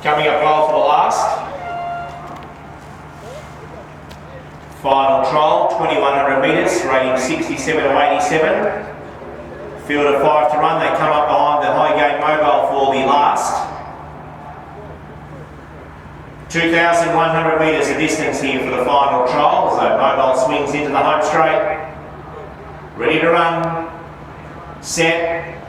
Coming up well for the last. Final trial, 2100 metres, rating 67 to 87. Field of 5 to run, they come up behind the high gain mobile for the last. 2,100 metres of distance here for the final trial, so mobile swings into the home straight. Ready to run, set.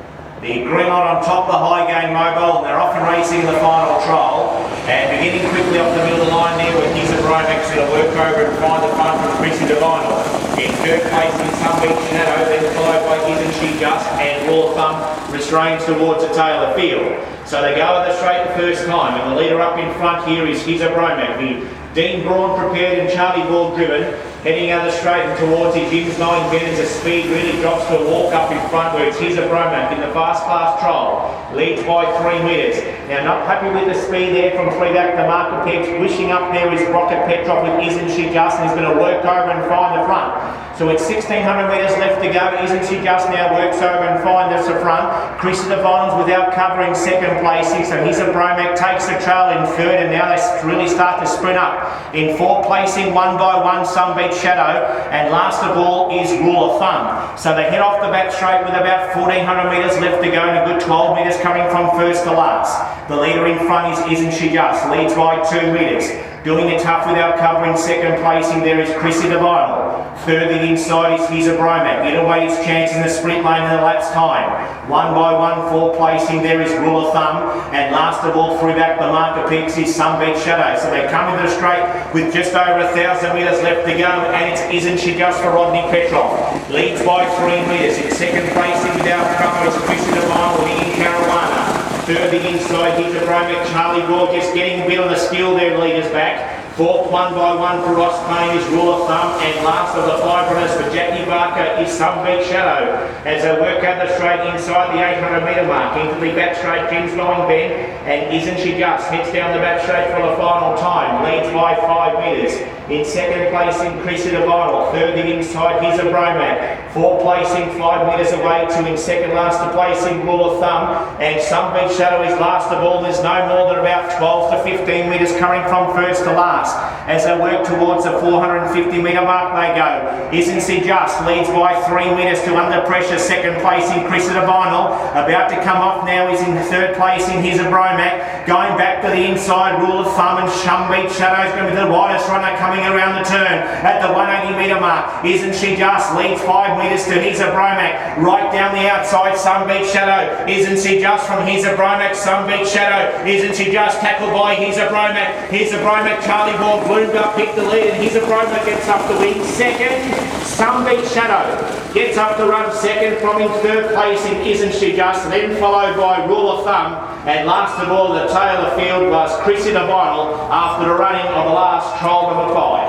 The green light on top, the high gain mobile, and they're off and racing in the final trial. And beginning quickly off the middle of the line there with HEZA BROMAC going to work over and find the front from CHRISSY DIVINYL. In third place in SOMEBEACHSHADOW, then followed by ISNTSHEJUST and rule of thumb restrains towards the tail of the field. So they go at the straight the first time, and the leader up in front here is HEZA BROMAC. The Dean Braun prepared and Charlie Borg driven, heading out the straight and towards his inside bend as the speed really drops to a walk up in front where it's HEZA BROMAC in the fast class trial. Leads by 3 metres. Now not happy with the speed there from 3 back to marker pegs. Wishing up there is Petroff with ISNTSHEJUST, and he's going to work over and find the front. So it's 1,600 metres left to go. ISNTSHEJUST now works over and finds the front. CHRISSY DIVINYL without covering second placing. So HEZA BROMAC takes the trail in third, and now they really start to sprint up. In fourth placing, one by one, SOMEBEACHSHADOW, and last of all is rule of thumb. So they head off the back straight with about 1,400 metres left to go, and a good 12 metres coming from first to last. The leader in front is ISNTSHEJUST, leads by 2 metres. Doing it tough without covering second placing there is CHRISSY DIVINYL. Further inside is HEZA BROMAC. Get away his chance in the sprint lane in the lapse time. One by one, 4 placing there is rule of thumb. And last of all, through back the marker peaks is SOMEBEACHSHADOW. So they come into the straight with just over 1,000 metres left to go, and it's ISNTSHEJUST for Rodney Petroff. Leads by 3 metres. In second placing without cover is CHRISSY DIVINYL in Caruana. Further inside, HEZA BROMAC, Charlie Borg just getting a bit on the skill there, leaders back. Fourth, one by one for Payne is rule of thumb, and last of the 5 runners for Jackie Barker is SOMEBEACHSHADOW as they work out the straight inside the 800 metre mark into the back straight, Jim's going bend, and ISNTSHEJUST heads down the back straight for the final time, leads by 5 metres. In second placing, CHRISSY DIVINYL. Third inside, HEZA BROMAC. Fourth placing, 5 metres away to in second last to placing, rule of thumb, and SOMEBEACHSHADOW is last of all. There's no more than about 12 to 15 metres coming from first to last. As they work towards the 450 metre mark they go. ISNTSHEJUST leads by 3 metres to under pressure. Second placing CHRISSY DIVINYL. About to come off now is in third place in HEZA BROMAC. Going back to the inside, rule of thumb, and SOMEBEACHSHADOW is going to be the widest runner coming around the turn at the 180 metre mark. ISNTSHEJUST leads 5 metres to HEZA BROMAC. Right down the outside, SOMEBEACHSHADOW. ISNTSHEJUST from HEZA BROMAC. SOMEBEACHSHADOW. ISNTSHEJUST tackled by HEZA BROMAC. HEZA BROMAC, Charlie Borg bloomed up, picked the lead, and HEZA BROMAC gets up to win second. SOMEBEACHSHADOW gets up to run second from in third place in ISNTSHEJUST, then followed by rule of thumb, and last of all the tail of the field was CHRISSY DIVINYL after the running of the last trial number 5.